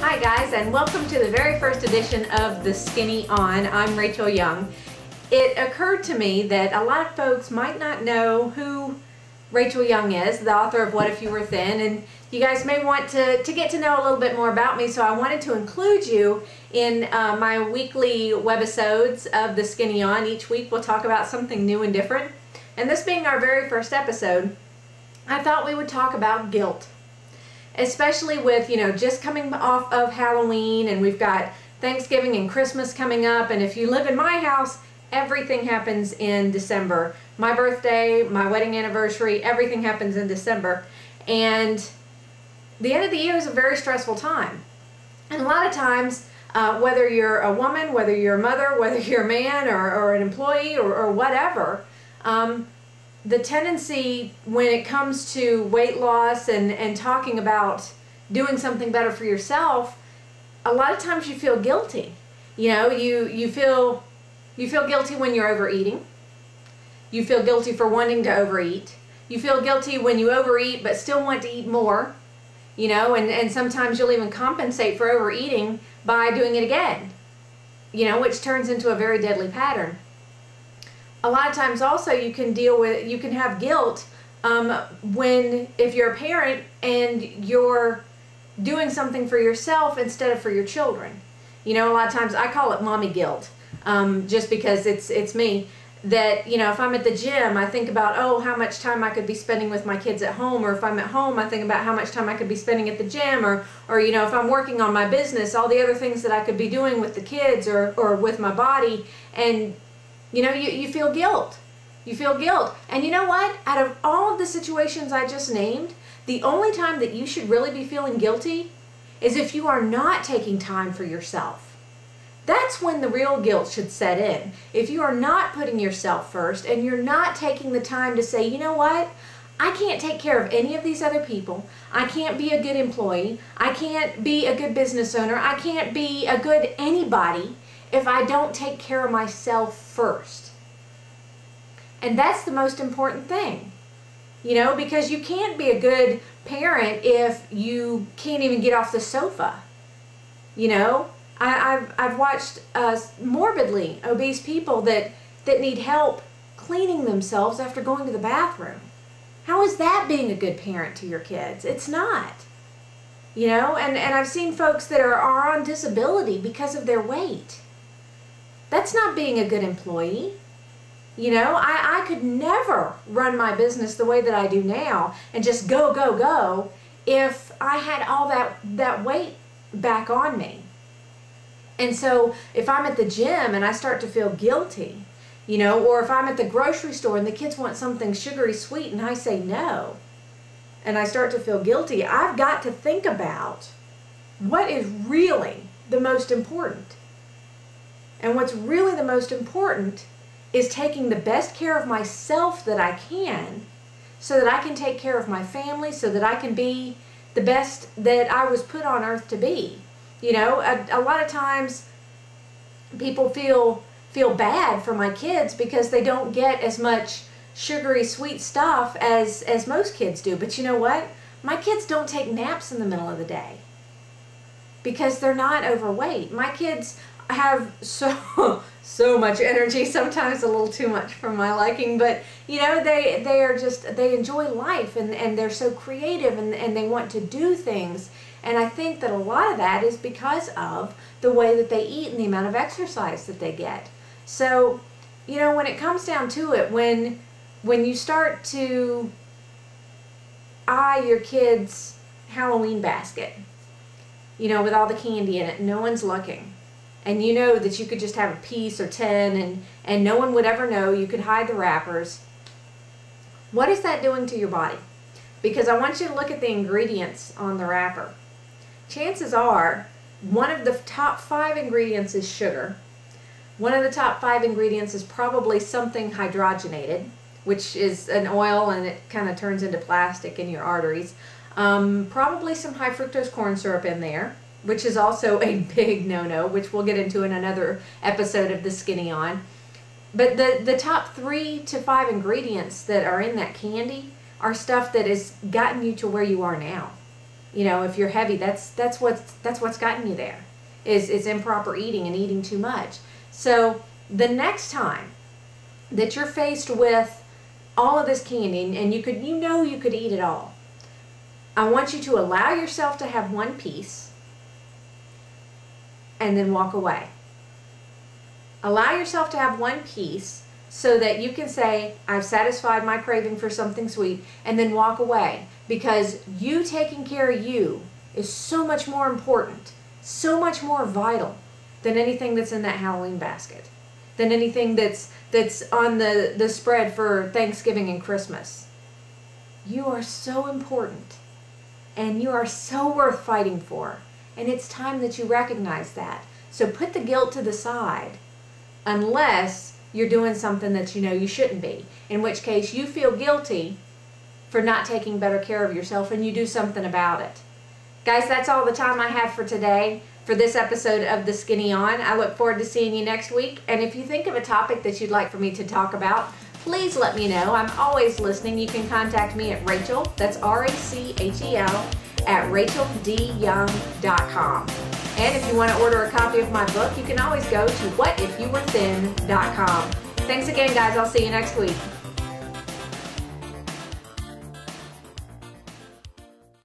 Hi guys, and welcome to the very first edition of The Skinny On. I'm Rachel Young. It occurred to me that a lot of folks might not know who Rachel Young is, the author of What If You Were Thin, and you guys may want to get to know a little bit more about me, so I wanted to include you in my weekly webisodes of The Skinny On. Each week we'll talk about something new and different, and this being our very first episode, I thought we would talk about guilt. Especially with, just coming off of Halloween, and we've got Thanksgiving and Christmas coming up, and if you live in my house, everything happens in December. My birthday, my wedding anniversary, everything happens in December. And the end of the year is a very stressful time. And a lot of times, whether you're a woman, whether you're a mother, whether you're a man or an employee or whatever, the tendency when it comes to weight loss and talking about doing something better for yourself, a lot of times you feel guilty. You feel guilty when you're overeating. You feel guilty for wanting to overeat. You feel guilty when you overeat but still want to eat more. And sometimes you'll even compensate for overeating by doing it again, which turns into a very deadly pattern. A lot of times also you can have guilt if you're a parent and you're doing something for yourself instead of for your children. A lot of times I call it mommy guilt, just because it's me. That, if I'm at the gym, I think about, how much time I could be spending with my kids at home, or if I'm at home, I think about how much time I could be spending at the gym, or if I'm working on my business, all the other things that I could be doing with the kids or with my body, and you feel guilt. You feel guilt. And you know what? Out of all of the situations I just named, the only time that you should really be feeling guilty is if you are not taking time for yourself. That's when the real guilt should set in. If you are not putting yourself first and you're not taking the time to say, you know what? I can't take care of any of these other people. I can't be a good employee. I can't be a good business owner. I can't be a good anybody if I don't take care of myself first. And that's the most important thing, because you can't be a good parent if you can't even get off the sofa. I've watched morbidly obese people that need help cleaning themselves after going to the bathroom. How is that being a good parent to your kids? It's not. And I've seen folks that are on disability because of their weight. That's not being a good employee. I could never run my business the way that I do now and just go if I had all that weight back on me. And so if I'm at the gym and I start to feel guilty, or if I'm at the grocery store and the kids want something sugary sweet and I say no, and I start to feel guilty, I've got to think about what is really the most important. And what's really the most important is taking the best care of myself that I can, so that I can take care of my family, so that I can be the best that I was put on earth to be. A lot of times people feel bad for my kids because they don't get as much sugary sweet stuff as most kids do. But you know what? My kids don't take naps in the middle of the day because they're not overweight. My kids have so much energy, sometimes a little too much for my liking, but they enjoy life, and they're so creative, and they want to do things. And I think that a lot of that is because of the way that they eat and the amount of exercise that they get. So, when it comes down to it, when you start to eye your kid's Halloween basket, with all the candy in it, no one's looking. And you know that you could just have a piece or 10 and no one would ever know. You could hide the wrappers. What is that doing to your body? Because I want you to look at the ingredients on the wrapper. Chances are one of the top 5 ingredients is sugar. One of the top 5 ingredients is probably something hydrogenated, which is an oil and it kind of turns into plastic in your arteries. Probably some high fructose corn syrup in there, which is also a big no-no, which we'll get into in another episode of The Skinny On. But the top 3 to 5 ingredients that are in that candy are stuff that has gotten you to where you are now. You know, if you're heavy, that's what's gotten you there, is improper eating and eating too much. So the next time that you're faced with all of this candy and you could eat it all, I want you to allow yourself to have one piece and then walk away. Allow yourself to have one piece so that you can say, I've satisfied my craving for something sweet, and then walk away. Because you taking care of you is so much more important, so much more vital than anything that's in that Halloween basket, than anything that's on the spread for Thanksgiving and Christmas. You are so important, and you are so worth fighting for, and it's time that you recognize that. So put the guilt to the side, unless you're doing something that you know you shouldn't be, in which case you feel guilty for not taking better care of yourself and you do something about it. Guys, that's all the time I have for today for this episode of The Skinny On. I look forward to seeing you next week, and if you think of a topic that you'd like for me to talk about, please let me know. I'm always listening. You can contact me at Rachel, that's RACHEL, at racheldyoung.com. And if you want to order a copy of my book, you can always go to whatifyouwerethin.com. Thanks again, guys. I'll see you next week.